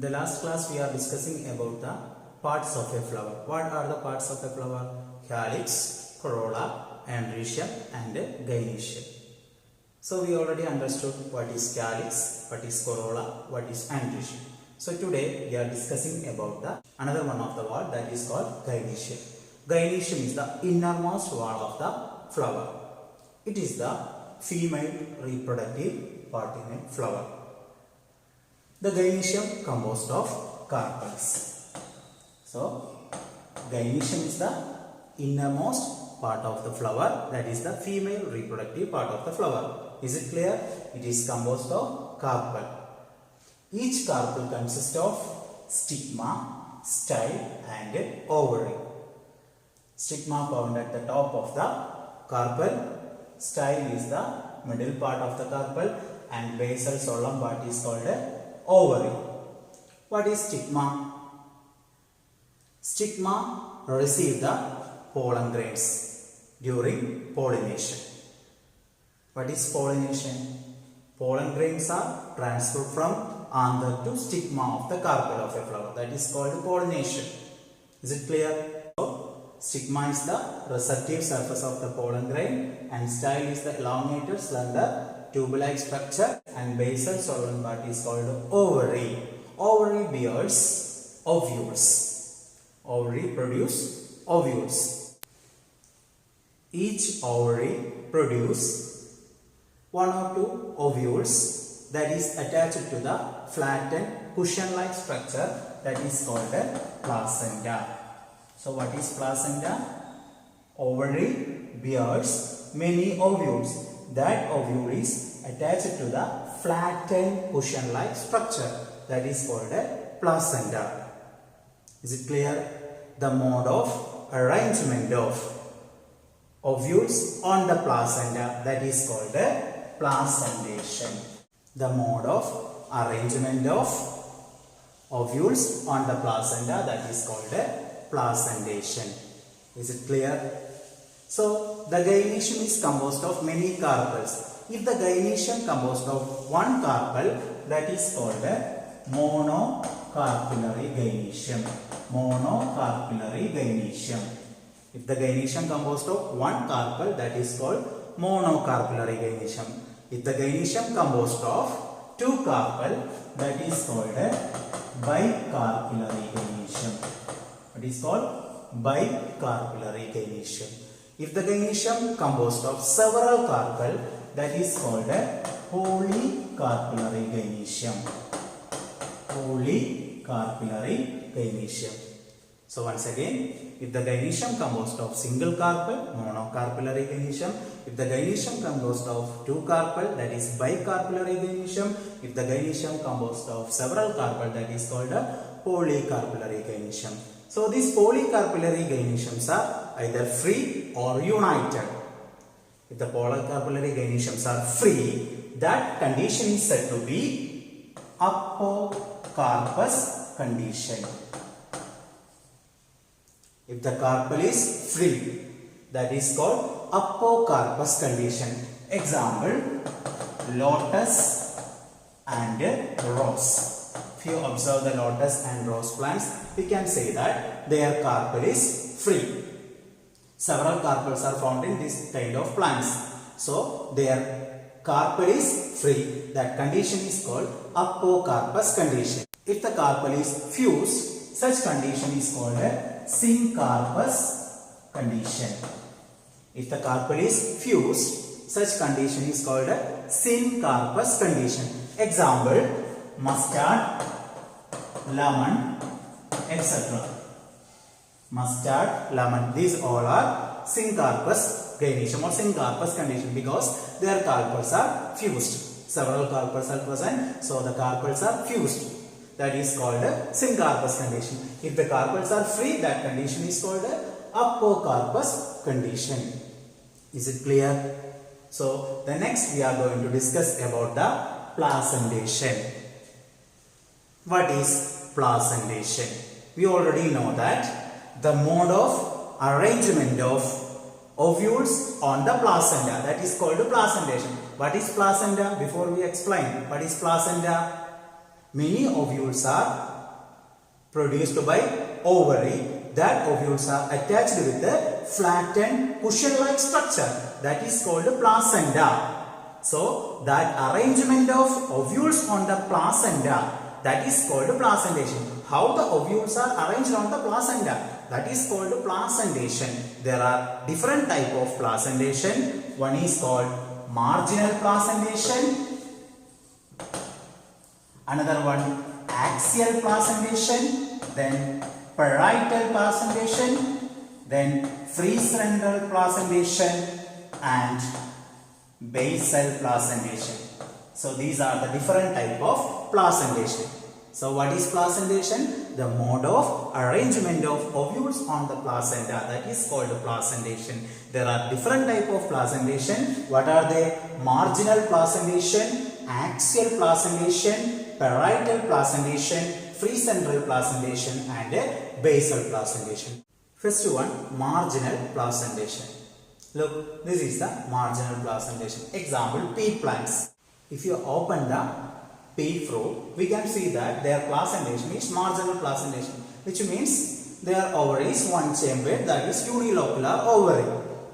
the last class we are discussing about the parts of a flower. What are the parts of a flower? Calyx, Corolla, Adhesion and Genetium. So we already understood what is calyx, what is corolla, what is adhesion. So today we are discussing about the another one of the wall, that is called Genetium. Genetium is the innermost wall of the flower. It is the female reproductive part in a flower. The Genetium composed of carpels. So Genetium is the innermost part of the flower, that is the female reproductive part of the flower. Is it clear? It is composed of carpel. Each carpel consists of stigma, style and ovary. Stigma found at the top of the carpel, style is the middle part of the carpel and basal solemn part is called ovary. What is stigma? Stigma receive the pollen grains during pollination. What is pollination? Pollen grains are transferred from anther to stigma of the carpel of a flower. That is called pollination. Is it clear? So, stigma is the receptive surface of the pollen grain and style is the elongated, slender, tube-like structure and basal solemn part is called ovary. Ovary bears ovules. Ovary produce ovules. Each ovary produce one or two ovules that is attached to the flattened cushion-like structure that is called a placenta. So what is placenta? Ovary bears many ovules. That ovule is attached to the flattened cushion-like structure that is called a placenta. Is it clear? The mode of arrangement of ovules on the placenta, that is called a placentation. The mode of arrangement of ovules on the placenta, that is called a placentation. Is it clear? So the Genetium is composed of many carpels. If the Genetium composed of one carpel, that is called a monocarpillary Genetium. Monocarpillary Genetium. If the Genetium composed of one carpel, that is called monocarpillary Genetium. If the Genetium composed of two carpel, that is called a bicarpillary Genetium. It is called bicarpillary Genetium. If the Genetium composed of several carpel, that is called a polycarpillary Genetium. Polycarpillary Genetium. So once again, if the Genetium composed of single carpel, monocarpillary Genetium. If the Genetium composed of two carpel, that is bicarpillary Genetium. If the Genetium composed of several carpel, that is called a polycarpillary Genetium. So these polycarpillary Genetiums are either free or united. If the polycarpillary Genetiums are free, that condition is said to be apocarpous condition. If the carpel is free, that is called apocarpous condition. Example, lotus and rose. If you observe the lotus and rose plants, we can say that their carpel is free. Several carpels are found in this kind of plants. So their carpel is free. That condition is called apocarpous condition. If the carpel is fused, such condition is called a syncarpous condition. If the carpel is fused, such condition is called a syncarpous condition. Example, mustard, lemon, etc. Mustard, lemon, these all are syncarpous Genetium or syncarpous condition because their carpels are fused. Several carpels are present, so the carpels are fused. That is called a syncarpous condition. If the carpels are free, that condition is called a apocarpous condition. Is it clear? So the next we are going to discuss about the placentation. What is placentation? We already know that the mode of arrangement of ovules on the placenta, that is called placentation. What is placenta? Before we explain what is placenta, many ovules are produced by ovary. That ovules are attached with a flattened cushion-like structure that is called placenta. So that arrangement of ovules on the placenta, that is called placentation. How the ovules are arranged on the placenta, that is called placentation. There are different type of placentation. One is called marginal placentation, another one axial placentation, then parietal placentation, then freestandal placentation and basal placentation. So these are the different type of placentation. So what is placentation? The mode of arrangement of ovules on the placenta, that is called placentation. There are different type of placentation. What are they? Marginal placentation, axial placentation, parietal placentation, freestandal placentation and basal placentation. First one, marginal placentation. Look, this is the marginal placentation. Example, pea plants. If you open the pea fruit, we can see that their placentation is marginal placentation, which means their ovary is one chambered, that is unilocular ovary.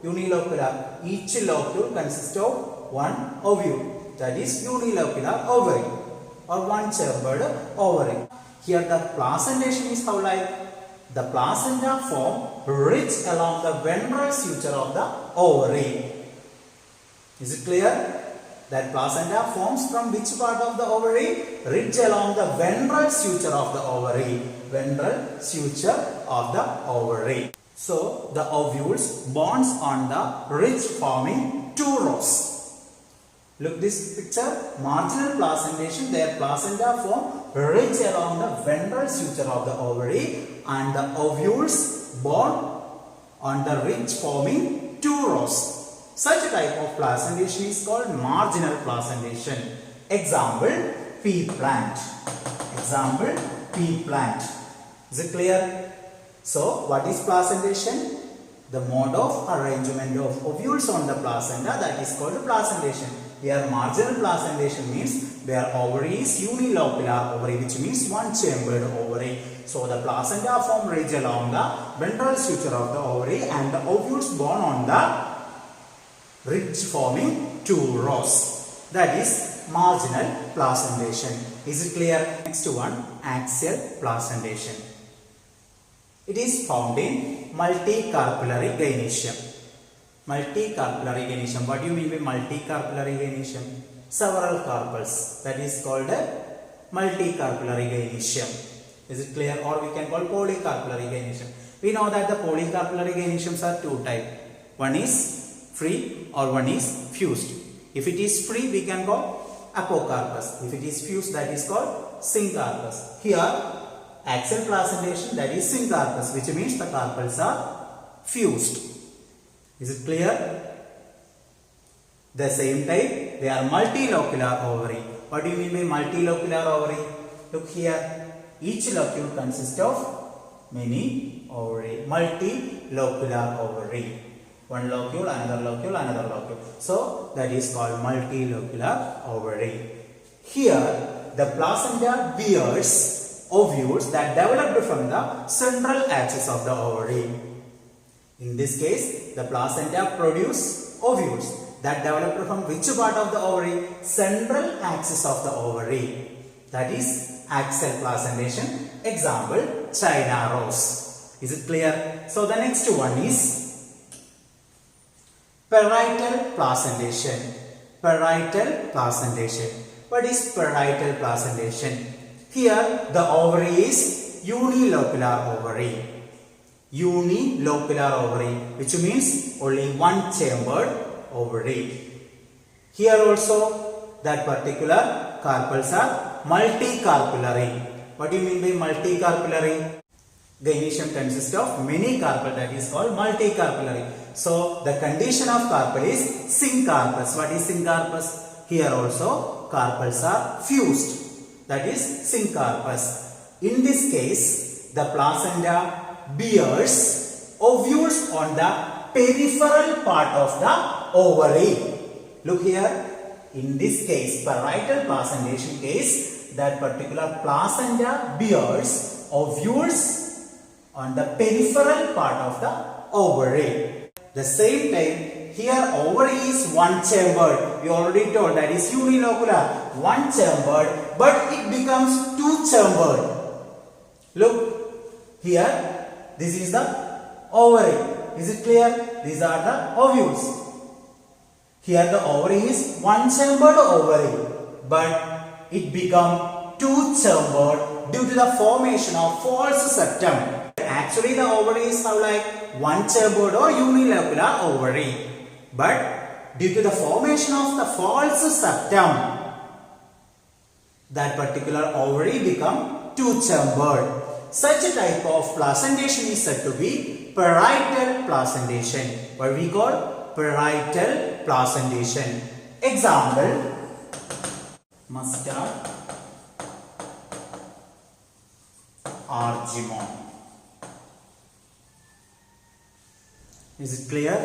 Unilocular, each locule consists of one ovule, that is unilocular ovary or one chambered ovary. Here the placentation is how like the placenta form ridge along the ventral suture of the ovary. Is it clear? That placenta forms from which part of the ovary? Ridge along the ventral suture of the ovary. Ventral suture of the ovary. So the ovules bonds on the ridge forming two rows. Look this picture. Marginal placentation, their placenta form ridge along the ventral suture of the ovary and the ovules bond on the ridge forming two rows. Such a type of placentation is called marginal placentation. Example, pea plant. Example, pea plant. Is it clear? So, what is placentation? The mode of arrangement of ovules on the placenta, that is called placentation. Here, marginal placentation means their ovary is unilocular ovary, which means one chambered ovary. So, the placenta form ridge along the ventral suture of the ovary and the ovules born on the ridge forming two rows. That is marginal placentation. Is it clear? Next one, axial placentation. It is found in multicarpillary gynecium. Multicarpillary gynecium. What do you mean by multicarpillary gynecium? Several carpels. That is called a multicarpillary gynecium. Is it clear? Or we can call polycarpillary gynecium. We know that the polycarpillary gyneciums are two types. One is free or one is fused. If it is free, we can call apocarpus. If it is fused, that is called syncarpus. Here, axial placentation, that is syncarpus, which means the carpels are fused. Is it clear? The same type, they are multilocular ovary. What do you mean by multilocular ovary? Look here, each locule consists of many ovary. Multilocular ovary. One locule, another locule, another locule. So, that is called multilocular ovary. Here, the placenta bears ovules that developed from the central axis of the ovary. In this case, the placenta produce ovules that developed from which part of the ovary? Central axis of the ovary. That is axial placentation. Example, China rose. Is it clear? So, the next one is parietal placentation. Parietal placentation. What is parietal placentation? Here the ovary is unilocular ovary. Unilocular ovary, which means only one chambered ovary. Here also that particular carpels are multicarpillary. What do you mean by multicarpillary? Gynecium consists of many carpels, that is called multicarpillary. So, the condition of carpel is syncarpus. What is syncarpus? Here also carpels are fused. That is syncarpus. In this case, the placenta bears ovules on the peripheral part of the ovary. Look here. In this case, parietal placentation case, that particular placenta bears ovules on the peripheral part of the ovary. The same time, here ovary is one chambered. We already told that is unilocular, one chambered, but it becomes two chambered. Look here, this is the ovary. Is it clear? These are the ovules. Here the ovary is one chambered ovary, but it becomes two chambered due to the formation of false septum. Actually, the ovaries have like one chambered or unilocular ovary, but due to the formation of the false septum, that particular ovary become two chambered. Such a type of placentation is said to be parietal placentation. What we call parietal placentation. Example: mustard, argemone. Is it clear?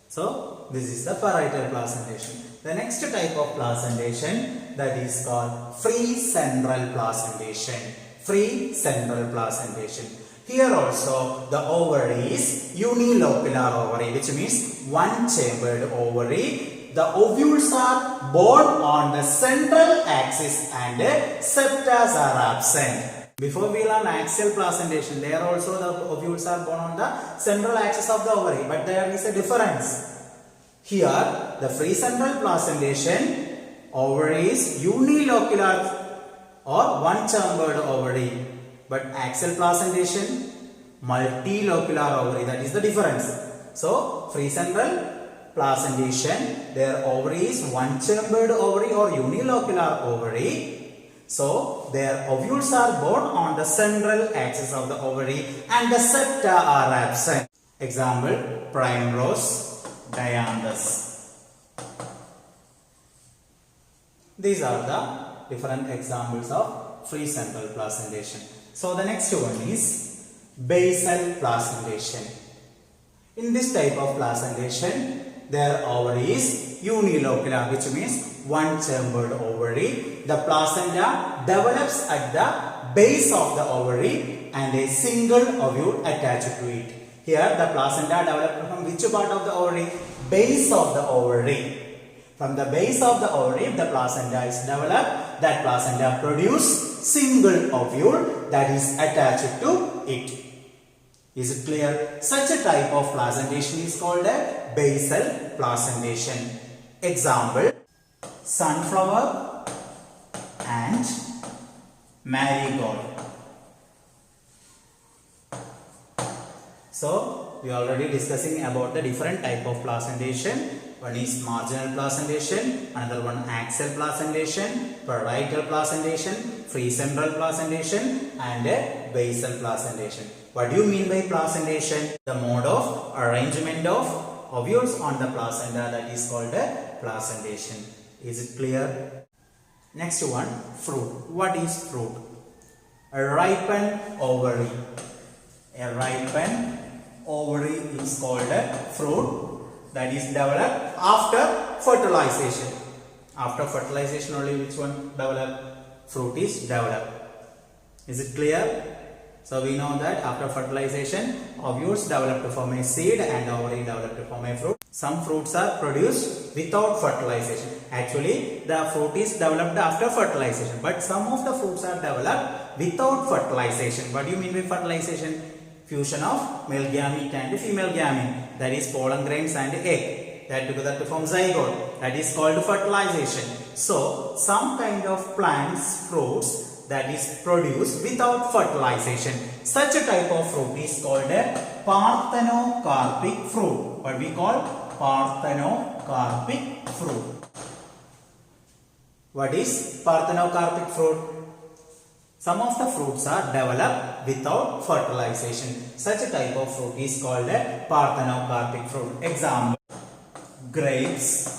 So this is the parietal placentation. The next type of placentation, that is called free central placentation. Free central placentation. Here also the ovary is unilocular ovary, which means one chambered ovary. The ovules are borne on the central axis and septa are absent. Before we learn axial placentation, there also the ovules are borne on the central axis of the ovary, but there is a difference. Here the free central placentation, ovary is unilocular or one chambered ovary, but axial placentation, multilocular ovary. That is the difference. So free central placentation, their ovary is one chambered ovary or unilocular ovary. So their ovules are borne on the central axis of the ovary and the septa are absent. Example: primrose, dianthus. These are the different examples of free central placentation. So the next one is basal placentation. In this type of placentation, their ovary is unilocular, which means one chambered ovary. The placenta develops at the base of the ovary and a single ovule attached to it. Here the placenta develops from which part of the ovary? Base of the ovary. From the base of the ovary, the placenta is developed. That placenta produces single ovule that is attached to it. Is it clear? Such a type of placentation is called a basal placentation. Example: sunflower and marigold. So we are already discussing about the different type of placentation. One is marginal placentation, another one axial placentation, parietal placentation, free central placentation, and a basal placentation. What do you mean by placentation? The mode of arrangement of ovules on the placenta, that is called a placentation. Is it clear? Next one, fruit. What is fruit? A ripened ovary. A ripened ovary is called a fruit, that is developed after fertilization. After fertilization only which one developed? Fruit is developed. Is it clear? So we know that after fertilization, ovules develop to form a seed and ovary develop to form a fruit. Some fruits are produced without fertilization. Actually, the fruit is developed after fertilization, but some of the fruits are developed without fertilization. What do you mean by fertilization? Fusion of male gamete and female gamete, that is pollen grains and egg, that together to form zygote, that is called fertilization. So some kind of plants, fruits that is produced without fertilization, such a type of fruit is called a parthenocarpic fruit. What we call parthenocarpic fruit. What is parthenocarpic fruit? Some of the fruits are developed without fertilization. Such a type of fruit is called a parthenocarpic fruit. Example: grapes,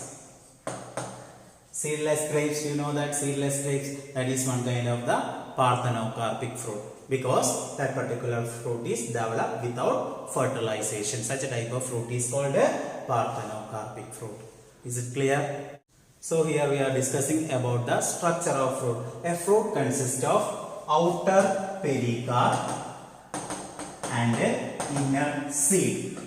seedless grapes. You know that seedless grapes, that is one kind of the parthenocarpic fruit, because that particular fruit is developed without fertilization. Such a type of fruit is called a parthenocarpic fruit. Is it clear? So here we are discussing about the structure of fruit. A fruit consists of outer pericarp and inner seed.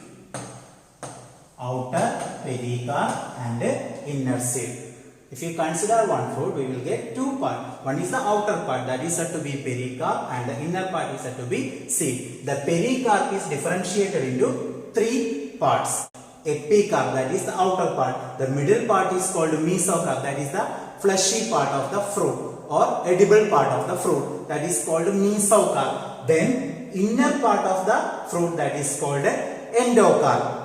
Outer pericarp and inner seed. If you consider one fruit, we will get two parts. One is the outer part, that is said to be pericarp, and the inner part is said to be seed. The pericarp is differentiated into three parts. Epicarp, that is the outer part. The middle part is called mesocarp, that is the fleshy part of the fruit or edible part of the fruit, that is called mesocarp. Then inner part of the fruit, that is called endocarp.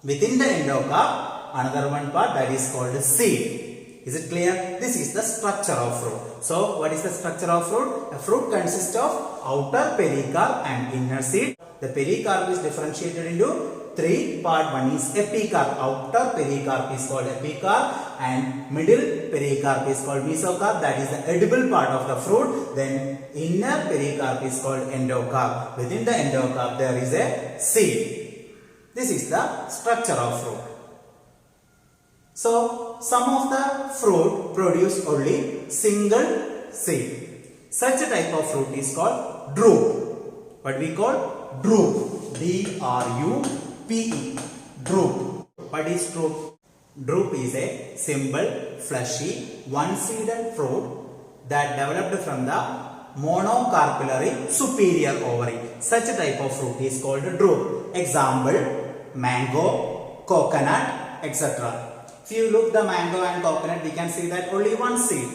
Within the endocarp, another one part, that is called seed. Is it clear? This is the structure of fruit. So, what is the structure of fruit? A fruit consists of outer pericarp and inner seed. The pericarp is differentiated into three parts. One is epicarp. Outer pericarp is called epicarp and middle pericarp is called mesocarp. That is the edible part of the fruit. Then inner pericarp is called endocarp. Within the endocarp there is a seed. This is the structure of fruit. So, some of the fruit produce only single seed. Such a type of fruit is called drupe. What we call drupe. D-R-U-P-E. Drupe. What is drupe? Drupe is a simple, fleshy, one-seeded fruit that developed from the monocarpillary superior ovary. Such a type of fruit is called drupe. Example, mango, coconut, etc. If you look the mango and coconut, we can see that only one seed.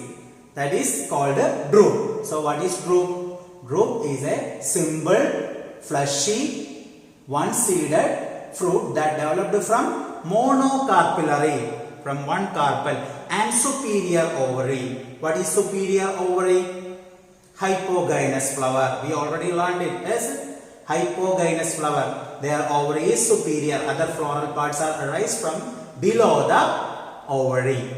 That is called drupe. So what is drupe? Drupe is a simple, fleshy, one-seeded fruit that developed from monocarpillary, from one carpel, and superior ovary. What is superior ovary? Hypogynous flower. We already learned it. Yes? Hypogynous flower. Their ovary is superior. Other floral parts are arise from below the ovary.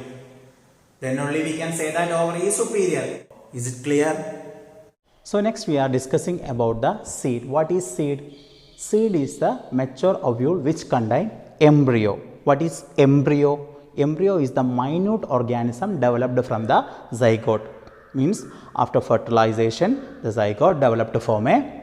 Then only we can say that ovary is superior. Is it clear? So next we are discussing about the seed. What is seed? Seed is the mature ovule which contain embryo. What is embryo? Embryo is the minute organism developed from the zygote. Means after fertilization, the zygote developed to form a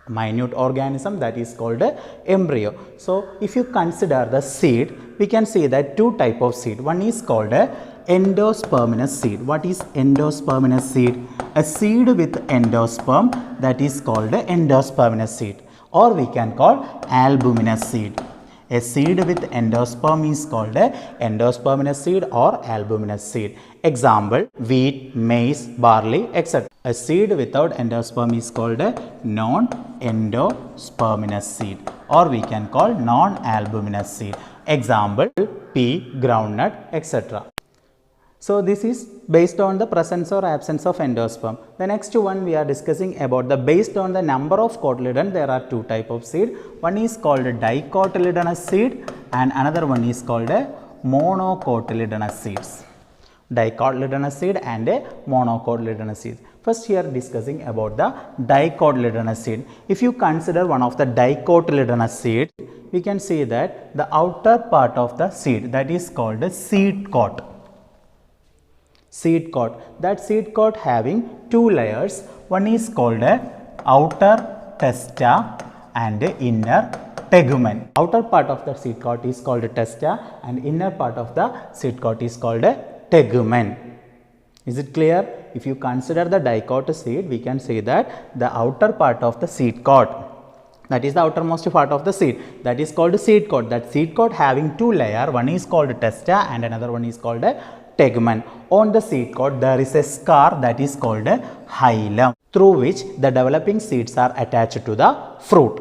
minute organism, that is called a embryo. So if you consider the seed, we can say that two type of seed. One is called a endosperminous seed. What is endosperminous seed? A seed with endosperm, that is called a endosperminous seed, or we can call albuminous seed. A seed with endosperm is called a endosperminous seed or albuminous seed. Example, wheat, maize, barley, etc. A seed without endosperm is called a non-endosperminous seed, or we can call non-albuminous seed. Example, pea, groundnut, etc. So this is based on the presence or absence of endosperm. The next one we are discussing about the based on the number of cotyledon, there are two type of seed. One is called a dicotyledonous seed and another one is called a monocotyledonous seeds. Dicotyledonous seed and a monocotyledonous seed. First here discussing about the dicotyledonous seed. If you consider one of the dicotyledonous seed, we can say that the outer part of the seed, that is called a seed coat. Seed coat. That seed coat having two layers. One is called a outer testa and a inner tegumen. Outer part of the seed coat is called a testa and inner part of the seed coat is called a tegumen. Is it clear? If you consider the dicot seed, we can say that the outer part of the seed coat, that is the outermost part of the seed, that is called seed coat. That seed coat having two layers, one is called testa and another one is called a tegumen. On the seed coat there is a scar, that is called a hilum, through which the developing seeds are attached to the fruit.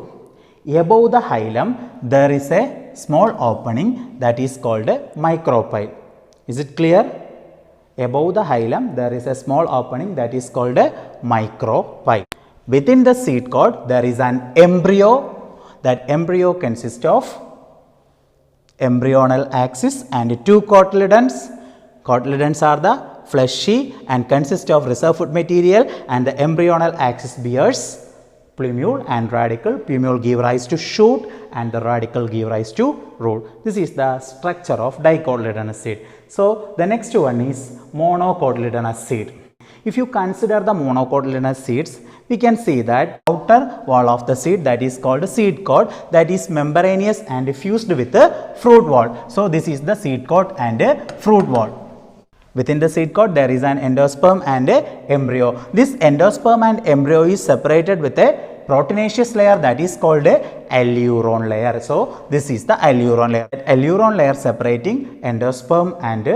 Above the hilum there is a small opening, that is called a micropyle. Is it clear? Above the hilum there is a small opening, that is called a micropyle. Within the seed coat there is an embryo. That embryo consists of embryonal axis and two cotyledons. Cotyledons are the fleshy and consist of reserve food material, and the embryonal axis bears plumule and radicle. Plumule give rise to shoot and the radicle give rise to root. This is the structure of dicotyledonous seed. So the next one is monocotyledonous seed. If you consider the monocotyledonous seeds, we can see that outer wall of the seed, that is called seed coat, that is membranous and fused with the fruit wall. So, this is the seed coat and a fruit wall. Within the seed coat there is an endosperm and a embryo. This endosperm and embryo is separated with a proteinaceous layer, that is called a alluron layer. So, this is the alluron layer. Alluron layer separating endosperm and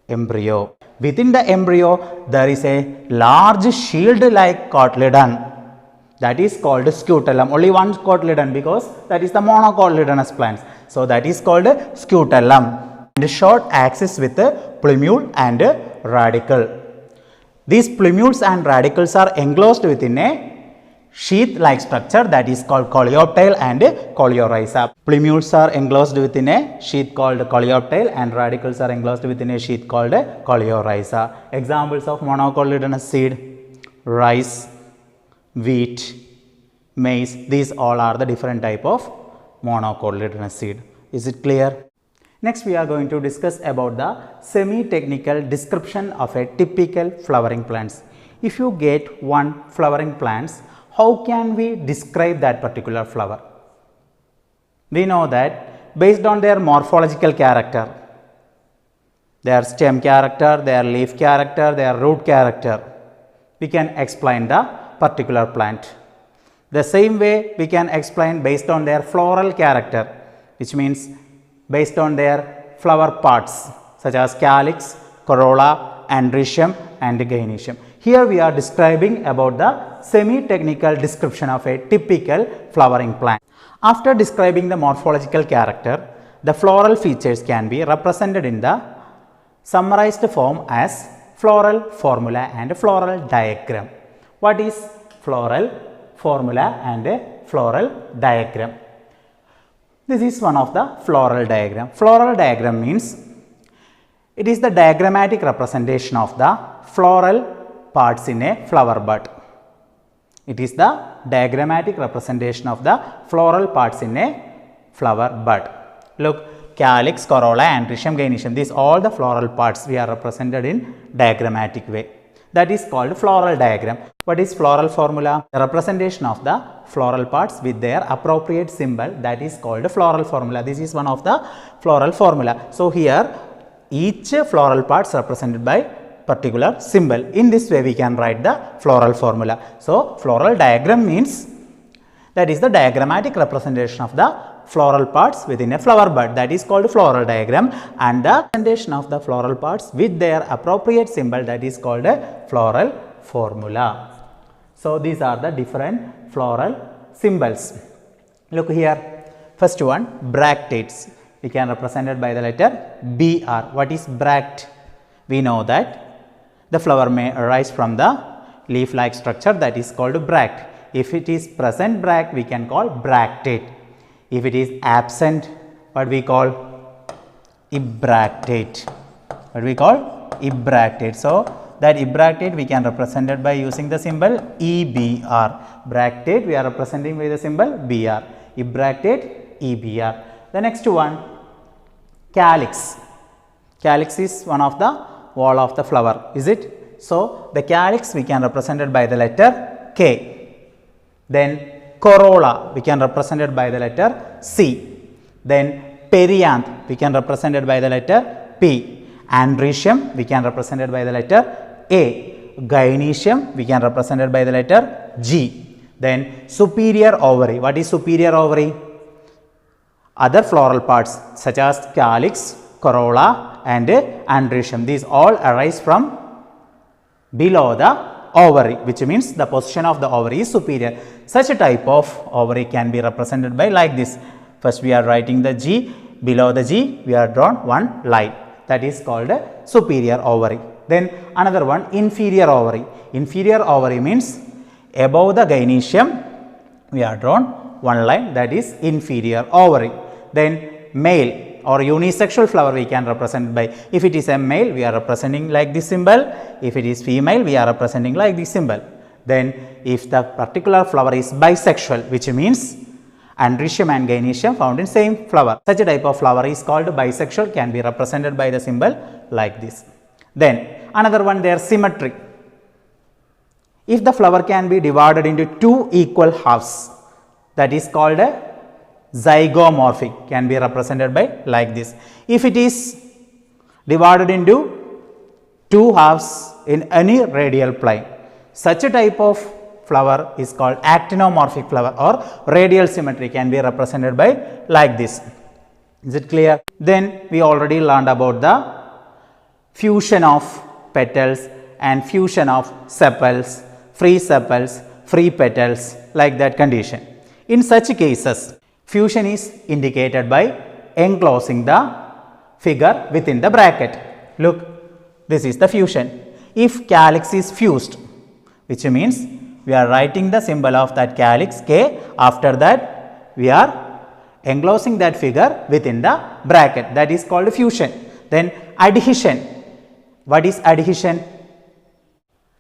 embryo. Within the embryo there is a large shield like cotyledon, that is called Scutalum. Only one cotyledon because that is the monocotyledonous plants. So, that is called Scutalum. And short axis with a plumule and a radicle. These plumules and radicles are enclosed within a sheath like structure, that is called coleoptile and coleorhiza. Plumules are enclosed within a sheath called coleoptile and radicals are enclosed within a sheath called coleorhiza. Examples of monocotyledonous seed: rice, wheat, maize. These all are the different type of monocotyledonous seed. Is it clear? Next, we are going to discuss about the semi-technical description of a typical flowering plants. If you get one flowering plants, how can we describe that particular flower? We know that based on their morphological character, their stem character, their leaf character, their root character, we can explain the particular plant. The same way we can explain based on their floral character, which means based on their flower parts such as calyx, corolla, androecium and gynoecium. Here we are describing about the semi-technical description of a typical flowering plant. After describing the morphological character, the floral features can be represented in the summarized form as floral formula and floral diagram. What is floral formula and a floral diagram? This is one of the floral diagram. Floral diagram means it is the diagrammatic representation of the floral parts in a flower bud. It is the diagrammatic representation of the floral parts in a flower bud. Look, calyx, corolla, androecium, gynoecium, these all the floral parts we are represented in diagrammatic way. That is called floral diagram. What is floral formula? The representation of the floral parts with their appropriate symbol, that is called floral formula. This is one of the floral formula. So, here each floral parts represented by particular symbol. In this way we can write the floral formula. So, floral diagram means that is the diagrammatic representation of the floral parts within a flower bud, that is called floral diagram, and the representation of the floral parts with their appropriate symbol, that is called a floral formula. So, these are the different floral symbols. Look here, first one, bracteates, we can represent it by the letter BR. What is bract? We know that the flower may arise from the leaf like structure, that is called bract. If it is present bract, we can call bracteate. If it is absent, what we call ebracteate. What we call ebracteate. So, that ebracteate we can represent it by using the symbol EBR. Bracteate we are representing with the symbol BR. Ebracteate, EBR. The next one, calyx. Calyx is one of the wall of the flower, is it? So, the calyx we can represent it by the letter K. Then corolla we can represent it by the letter C. Then perianth we can represent it by the letter P. Androecium we can represent it by the letter A. Gynoecium we can represent it by the letter G. Then superior ovary. What is superior ovary? Other floral parts such as calyx, corolla and androecium. These all arise from below the ovary, which means the position of the ovary is superior. Such a type of ovary can be represented by like this. First we are writing the G, below the G we are drawn one line, that is called a superior ovary. Then another one, inferior ovary. Inferior ovary means above the gynoecium we are drawn one line, that is inferior ovary. Then male or unisexual flower we can represent by, if it is a male we are representing like this symbol, if it is female we are representing like this symbol. Then if the particular flower is bisexual, which means androecium and gynoecium found in same flower, such a type of flower is called bisexual, can be represented by the symbol like this. Then another one, their symmetry. If the flower can be divided into two equal halves, that is called a zygomorphic, can be represented by like this. If it is divided into two halves in any radial plane, such a type of flower is called actinomorphic flower, or radial symmetry can be represented by like this. Is it clear? Then we already learned about the fusion of petals and fusion of sepals, free petals, like that condition. In such cases, fusion is indicated by enclosing the figure within the bracket. Look, this is the fusion. If calyx is fused, which means we are writing the symbol of that calyx K, after that we are enclosing that figure within the bracket, that is called fusion. Then adhesion. What is adhesion?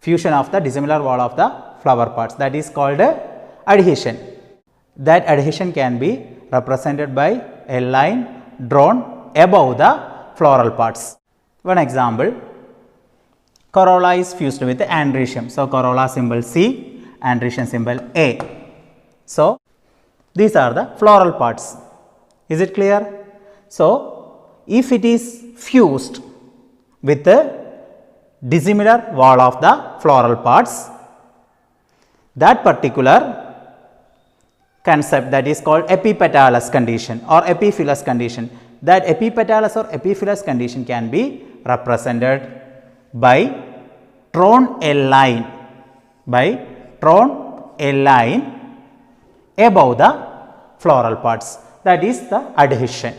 Fusion of the dissimilar wall of the flower parts, that is called adhesion. That adhesion can be represented by a line drawn above the floral parts. One example, corolla is fused with androecium. So, corolla symbol C, androecium symbol A. So, these are the floral parts. Is it clear? So, if it is fused with the dissimilar wall of the floral parts, that particular concept, that is called Epipetalus condition or Epiphyllous condition. That Epipetalus or Epiphyllous condition can be represented by drawn a line above the floral parts, that is the adhesion.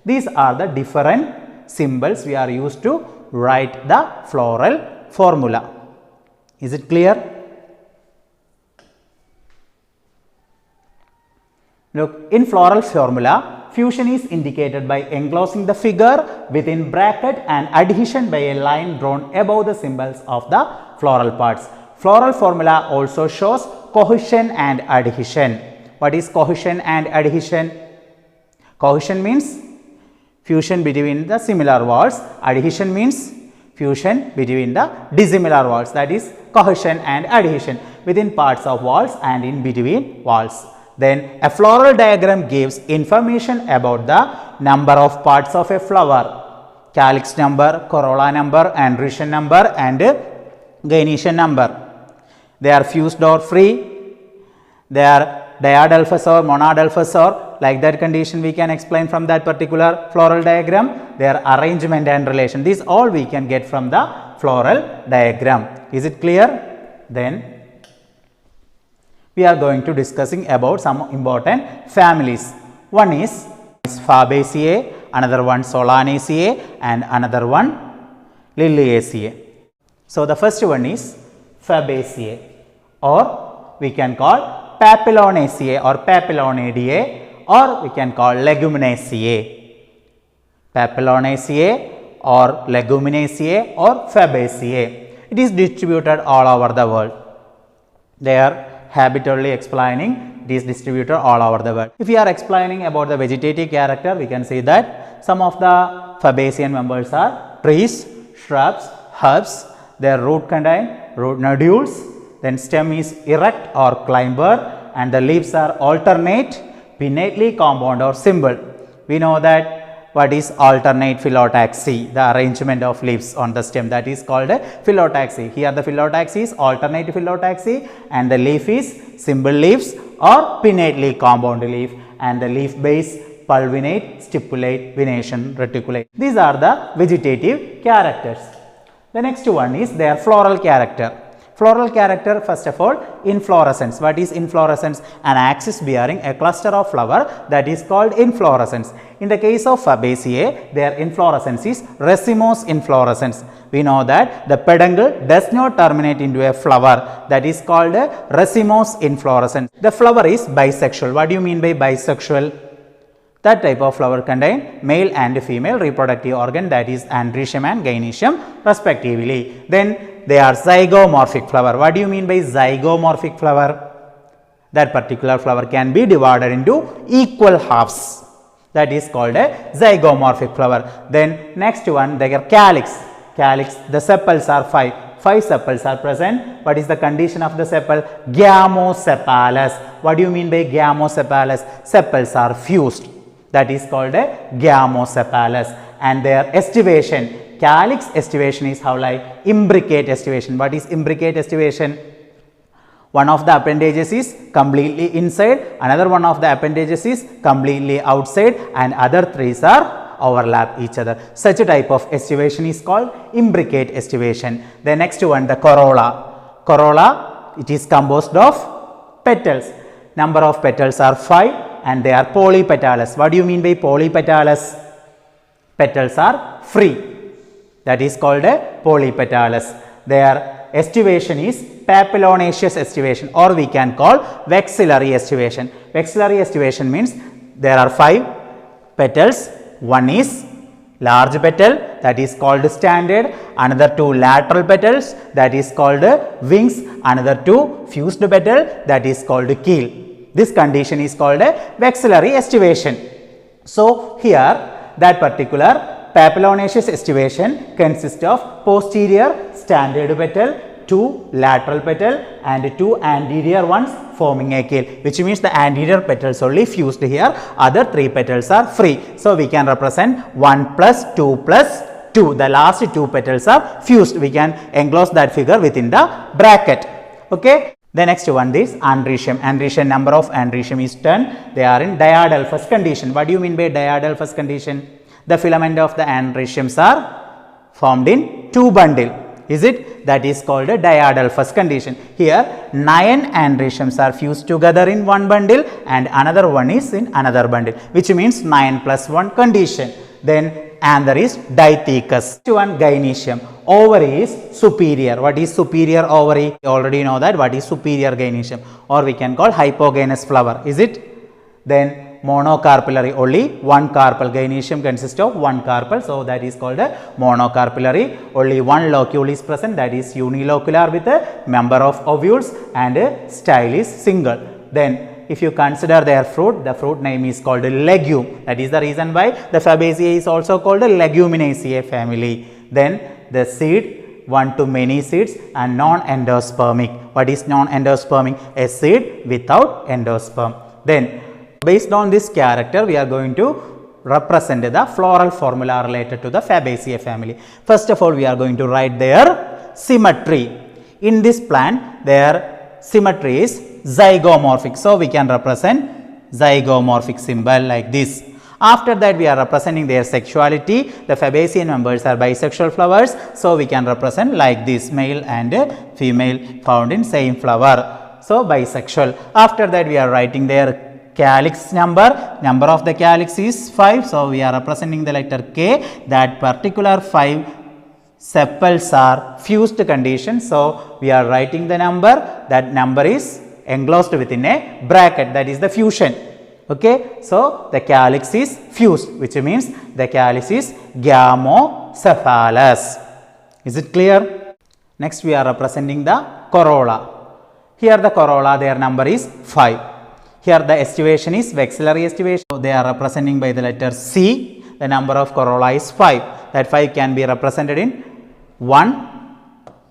These are the different symbols we are used to write the floral formula. Is it clear? Look, in floral formula, fusion is indicated by enclosing the figure within bracket and adhesion by a line drawn above the symbols of the floral parts. Floral formula also shows cohesion and adhesion. What is cohesion and adhesion? Cohesion means fusion between the similar walls. Adhesion means fusion between the dissimilar walls, that is cohesion and adhesion within parts of walls and in between walls. Then a floral diagram gives information about the number of parts of a flower, calyx number, corolla number, androecium number and genetium number. They are fused or free, they are diadelphous or monadelphous, or like that condition we can explain from that particular floral diagram, their arrangement and relation. These all we can get from the floral diagram. Is it clear? Then we are going to discussing about some important families. One is Fabaceae, another one Solanaceae and another one Lilly Aca. So, the first one is Fabaceae, or we can call Papillonaceae or Papillonidae, or we can call Leguminaceae. Papillonaceae or Leguminaceae or Fabaceae. It is distributed all over the world. They are habitually explaining, it is distributed all over the world. If we are explaining about the vegetative character, we can see that some of the Fabacean members are trees, shrubs, herbs. Their root contain root nodules, then stem is erect or climber, and the leaves are alternate, pinnately compound or simple. We know that what is alternate phyllotaxy, the arrangement of leaves on the stem, that is called a phyllotaxy. Here the phyllotaxy is alternate phyllotaxy and the leaf is simple leaves or pinnately compound leaf, and the leaf base pulvinate, stipulate, venation, reticulate. These are the vegetative characters. The next one is their floral character. Floral character, first of all, inflorescence. What is inflorescence? An axis bearing a cluster of flower, that is called inflorescence. In the case of Fabaceae, their inflorescence is racemose inflorescence. We know that the peduncle does not terminate into a flower, that is called a racemose inflorescence. The flower is bisexual. What do you mean by bisexual? That type of flower contain male and female reproductive organ, that is androecium and genetium respectively. Then they are zygomorphic flower. What do you mean by zygomorphic flower? That particular flower can be divided into equal halves, that is called a zygomorphic flower. Then next one, they are calyx. Calyx, the sepals are 5. 5 sepals are present. What is the condition of the sepal? Gamosepalous. What do you mean by gamosepalous? Sepals are fused. That is called a gamosepalous. And their estivation, calyx estivation is how like imbricate estivation. What is imbricate estivation? One of the appendages is completely inside, another one of the appendages is completely outside, and other three are overlap each other. Such a type of estivation is called imbricate estivation. The next one, the corolla. Corolla, it is composed of petals. Number of petals are 5 and they are polypetalous. What do you mean by polypetalous? Petals are free. That is called a polypetalous. Their estivation is papillonaceous estivation, or we can call vexillary estivation. Vexillary estivation means there are 5 petals. One is large petal, that is called standard, another 2 lateral petals, that is called wings, another 2 fused petal, that is called keel. This condition is called a vexillary estivation. So here that particular papillonaceous estivation consists of posterior standard petal, 2 lateral petal and 2 anterior ones forming a keel, which means the anterior petals only fused here, other 3 petals are free. So we can represent 1 plus 2 plus 2, the last 2 petals are fused. We can enclose that figure within the bracket. Okay. The next one is andrecium. Andrecium, number of andrecium is 10. They are in diadelphous condition. What do you mean by diadelphous condition? The filament of the andreciums are formed in 2 bundle. Is it? That is called a diadelphous condition. Here 9 andreciums are fused together in one bundle and another one is in another bundle, which means 9 plus 1 condition. Then anther is dithecous. One, gynecium. Ovary is superior. What is superior ovary? You already know that. What is superior gynecium? Or we can call hypogynous flower. Is it? Then monocarpillary, only one carpel. Gynecium consists of one carpel, so that is called a monocarpillary. Only one locule is present, that is unilocular with a member of ovules, and a style is single. Then if you consider their fruit, the fruit name is called a legume. That is the reason why the Fabaceae is also called a Leguminosae family. Then the seed, one to many seeds, and non-endospermic. What is non-endospermic? A seed without endosperm. Then based on this character, we are going to represent the floral formula related to the Fabaceae family. First of all, we are going to write their symmetry. In this plant, their symmetry is zygomorphic. So we can represent zygomorphic symbol like this. After that, we are representing their sexuality. The Fabaceae members are bisexual flowers. So we can represent like this, male and female found in same flower. So bisexual. After that, we are writing their calyx number. Number of the calyx is 5. So we are representing the letter K. That particular 5 sepals are fused condition. So we are writing the number. That number is enclosed within a bracket, that is the fusion. Okay. So the calyx is fused, which means the calyx is gamocephalous. Is it clear? Next we are representing the corolla. Here the corolla, their number is 5. Here the estivation is vexillary estivation. So they are representing by the letter C. The number of corolla is 5. That 5 can be represented in 1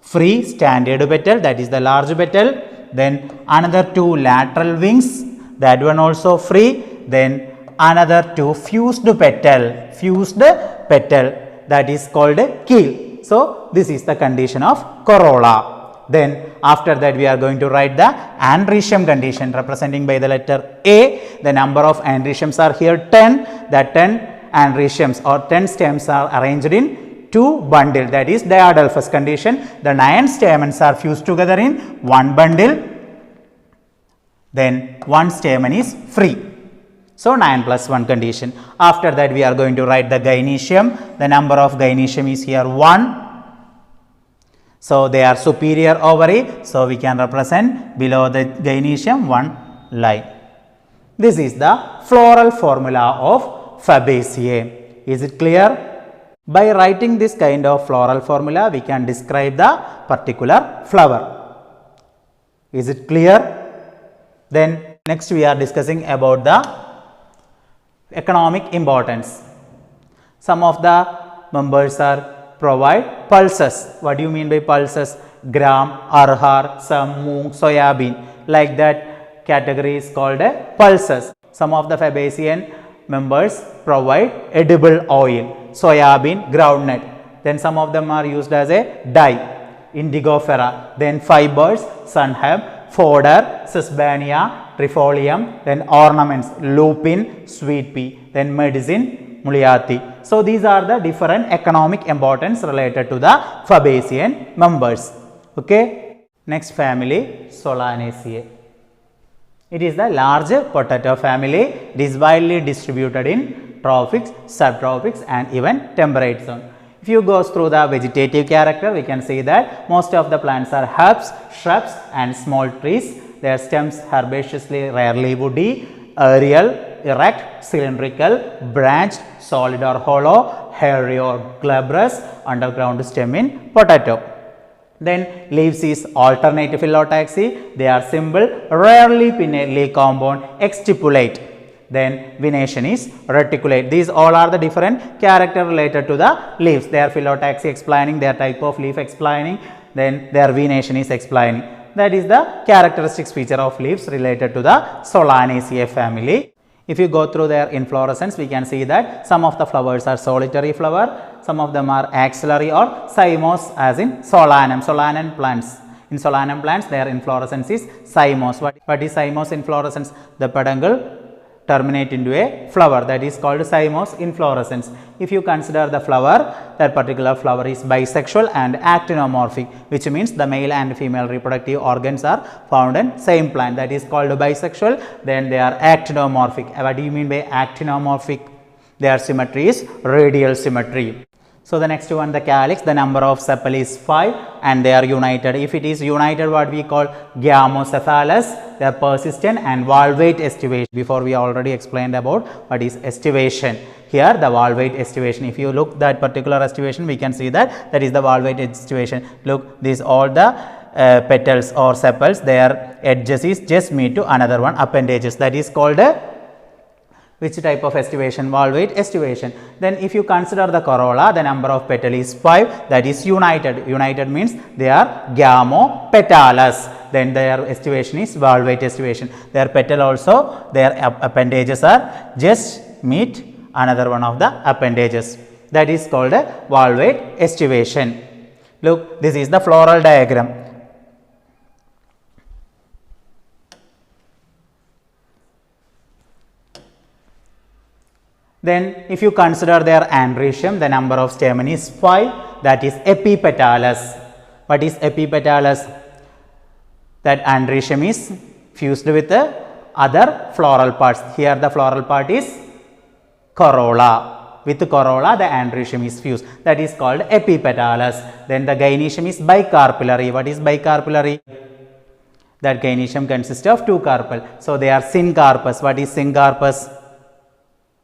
free standard petal, that is the large petal. Then another 2 lateral wings, that one also free. Then another 2 fused petal, that is called a keel. So this is the condition of corolla. Then after that, we are going to write the andrecium condition, representing by the letter A. The number of andreciums are here 10. The 10 andreciums or 10 stems are arranged in 2 bundle, that is diadelphous condition. The 9 stamens are fused together in 1 bundle. Then 1 stamen is free. So 9 plus 1 condition. After that, we are going to write the gynecium. The number of gynecium is here 1. So they are superior ovary. So we can represent below the gynecium 1 line. This is the floral formula of Fabaceae. Is it clear? By writing this kind of floral formula, we can describe the particular flower. Is it clear? Then next we are discussing about the economic importance. Some of the members are provide pulses. What do you mean by pulses? gram, arhar, some moong, soybean. Like that category is called pulses. Some of the Fabacean members provide edible oil, soybean, groundnut. Then some of them are used as a dye, indigofera. Then fibers, some have fodder, sesbania, trifolium. Then ornaments, lupin, sweet pea. Then medicine, muliati. So these are the different economic importance related to the Fabacean members. Okay. Next family, Solanaceae. It is the large potato family. It is widely distributed in tropics, subtropics and even temperate zone. If you go through the vegetative character, we can see that most of the plants are herbs, shrubs and small trees. Their stems herbaceously, rarely woody, aerial, erect, cylindrical, branched, solid or hollow, hairy or glabrous, underground stem in potato. Then leaves is alternate phyllotaxy. They are simple, rarely pinnately compound, exstipulate. Then venation is reticulate. These all are the different character related to the leaves. Their phyllotaxy explaining, their type of leaf explaining, then their venation is explaining. That is the characteristics feature of leaves related to the Solanaceae family. If you go through their inflorescence, we can see that some of the flowers are solitary flower, some of them are axillary or cymose, as in solanum, solanum plants. In solanum plants, their inflorescence is cymose. What is cymose inflorescence? The peduncle terminate into a flower, that is called cymose inflorescence. If you consider the flower, that particular flower is bisexual and actinomorphic, which means the male and female reproductive organs are found in same plant, that is called bisexual. Then they are actinomorphic. What do you mean by actinomorphic? Their symmetry is radial symmetry. So the next one, the calyx, the number of sepal is 5 and they are united. If it is united, what we call gamocephalous, they are persistent and valvate estivation. Before we already explained about what is estivation. Here the valvate estivation. If you look that particular estivation, we can see that is the valvate estivation. Look, these all the petals or sepals, their edges is just meet to another one appendages, that is called which type of estivation? Valvate estivation. Then if you consider the corolla, the number of petal is 5, that is united. United means they are gamopetalous. Then their estivation is valvate estivation. Their petal also, their appendages are just meet another one of the appendages. That is called a valvate estivation. Look, this is the floral diagram. Then if you consider their andrecium, the number of stamen is 5, that is epipetalus. What is epipetalus? That andrecium is fused with the other floral parts. Here the floral part is corolla. With the corolla, the andrecium is fused. That is called epipetalus. Then the gynoecium is bicarpillary. What is bicarpillary? That gynoecium consists of 2 carpel. So they are syncarpous. What is syncarpous?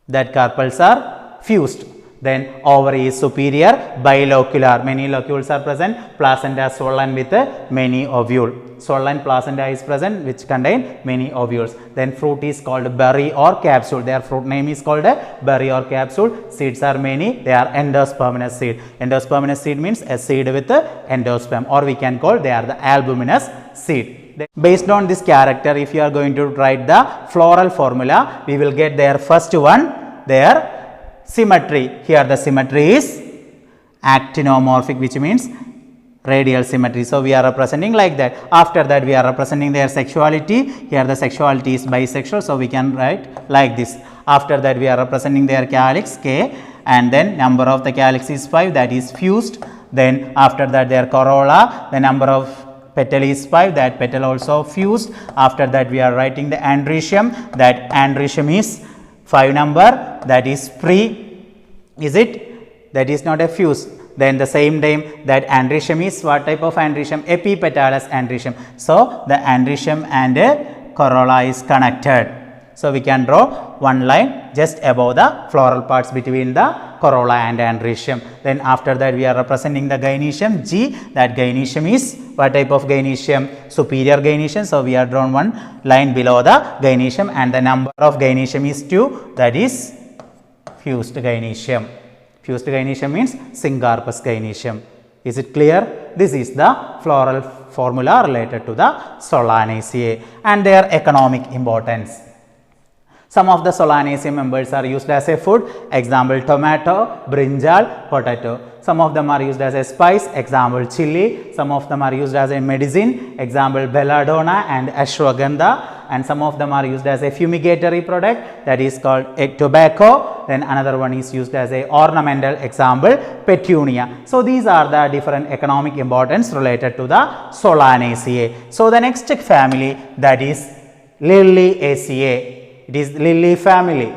That carpels are fused. Then ovary is superior, bilocular, many locules are present, placenta swollen with many ovules. Swollen placenta is present which contain many ovules. Then fruit is called berry or capsule. Their fruit name is called berry or capsule. Seeds are many, they are endosperminous seed. Endosperminous seed means a seed with endosperm, or we can call they are the albuminous seed. Based on this character, if you are going to write the floral formula, we will get their first one, their symmetry. Here the symmetry is actinomorphic, which means radial symmetry. So we are representing like that. After that we are representing their sexuality. Here the sexuality is bisexual, so we can write like this. After that we are representing their calyx K, and then number of the calyx is 5, that is fused. Then after that their corolla, the number of petal is 5, that petal also fused. After that we are writing the andrecium, that andrecium is 5 number, that is free. Is it? That is not a fuse. Then the same time that andrecium is what type of andrecium? Epipetalus andrecium. So the andrecium and corolla is connected. So we can draw one line just above the floral parts between the corolla and andrecium. Then after that we are representing the gynoecium G. That gynoecium is what type of gynoecium? Superior gynoecium. So we are drawn one line below the gynoecium, and the number of gynoecium is 2, that is fused gynoecium. Fused gynoecium means syncarpous gynoecium. Is it clear? This is the floral formula related to the Solanaceae and their economic importance. Some of the Solanaceae members are used as a food, example tomato, brinjal, potato. Some of them are used as a spice, example chili. Some of them are used as a medicine, example belladonna and ashwagandha. And some of them are used as a fumigatory product, that is called tobacco. Then another one is used as a ornamental, example petunia. So these are the different economic importance related to the Solanaceae. So the next family, that is Lilly Aca. It is Lilly family.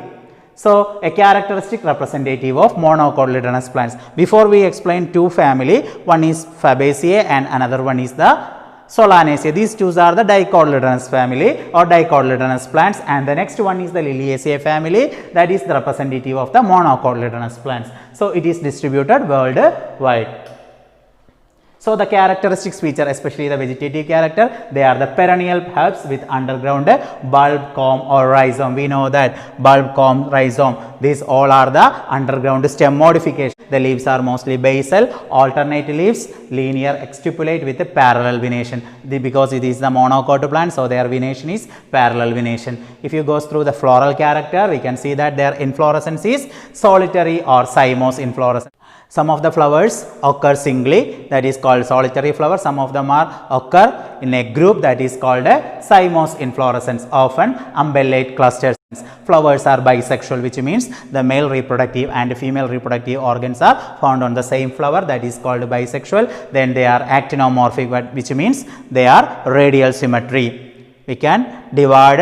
So a characteristic representative of monocotyledonous plants. Before we explain two family, one is Fabaceae and another one is the Solanaceae. These two are the dicotyledonous family or dicotyledonous plants, and the next one is the Liliaceae family, that is the representative of the monocotyledonous plants. So it is distributed worldwide. So the characteristics feature, especially the vegetative character, they are the perennial herbs with underground bulb, comb or rhizome. We know that bulb, comb, rhizome, these all are the underground stem modification. The leaves are mostly basal, alternate leaves, linear, extupulate with a parallel venation. Because it is the monocot plant, so their venation is parallel venation. If you go through the floral character, we can see that their inflorescence is solitary or cymose inflorescence. Some of the flowers occur singly, that is called solitary flower. Some of them occur in a group, that is called a cymose inflorescence, often umbellate clusters. Flowers are bisexual, which means the male reproductive and female reproductive organs are found on the same flower, that is called bisexual. Then they are actinomorphic, which means they are radial symmetry. We can divide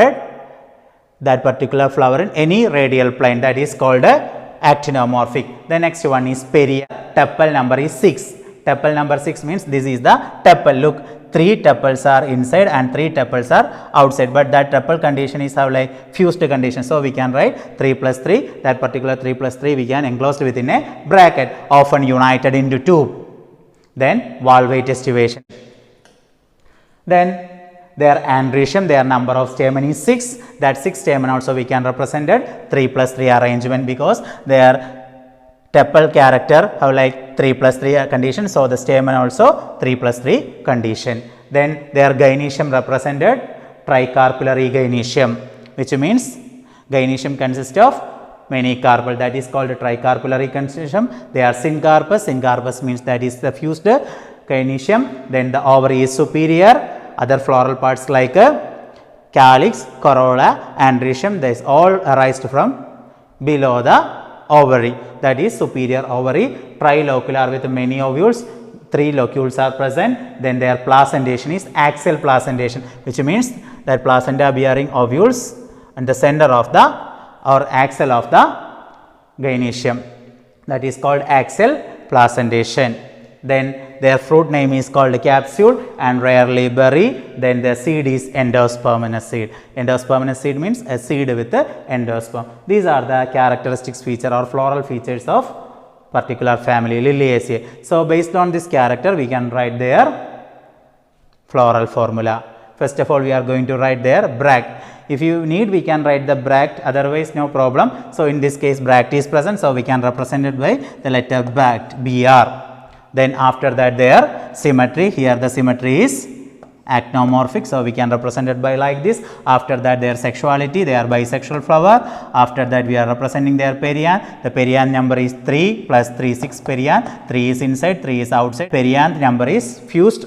that particular flower in any radial plane, that is called a actinomorphic. The next one is peria. Tepal number is 6. Tepal number 6 means this is the tepal. Look, 3 tepals are inside and 3 tepals are outside, but that tepal condition is like fused condition. So we can write 3 plus 3, that particular 3 plus 3 we can enclosed within a bracket, often united into tube. Then valvate estivation. Then their andrecium, their number of stamen is 6. That 6 stamen also we can represent it 3 plus 3 arrangement, because their tepal character have like 3 plus 3 condition. So the stamen also 3 plus 3 condition. Then their gynoecium represented tricarpillary gynoecium, which means gynoecium consists of many carpel, that is called tricarpillary gynoecium. They are syncarpous. Syncarpous means that is the fused gynoecium. Then the ovary is superior. Other floral parts like calyx, corolla, andrecium, these all arise from below the ovary, that is superior ovary. Trilocular with many ovules, 3 locules are present. Then their placentation is axial placentation, which means that placenta bearing ovules in the center of the or axil of the gynoecium, that is called axial placentation. Then their fruit name is called capsule and rarely berry. Then the seed is endosperminous seed. Endosperminous seed means a seed with a endosperm. These are the characteristics feature or floral features of particular family Liliaceae. So based on this character we can write their floral formula. First of all, we are going to write their bract. If you need, we can write the bract, otherwise no problem. So in this case bract is present, so we can represent it by the letter bract, BR. Then after that their symmetry, here the symmetry is actinomorphic, so we can represent it by like this. After that their sexuality, they are bisexual flower. After that we are representing their perianth. The perianth number is 3 plus 3, 6 perianth. 3 is inside, 3 is outside. Perianth number is fused.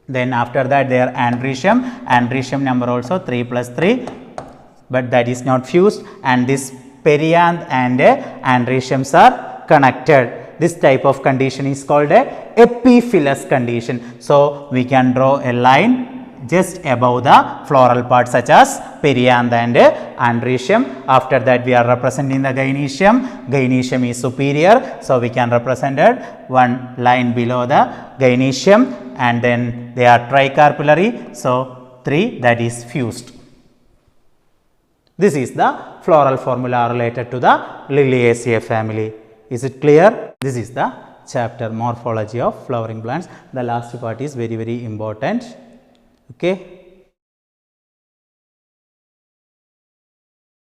Then after that their andrecium. Andrecium number also 3 plus 3, but that is not fused, and this perianth and andreciums are connected. This type of condition is called a epiphyllous condition. So we can draw a line just above the floral part such as perianth and andrecium. After that we are representing the gynoecium. Gynoecium is superior, so we can represent it one line below the gynoecium, and then they are tricarpillary, so 3, that is fused. This is the floral formula related to the Liliaceae family. Is it clear? This is the chapter morphology of flowering plants. The last part is very important. Okay.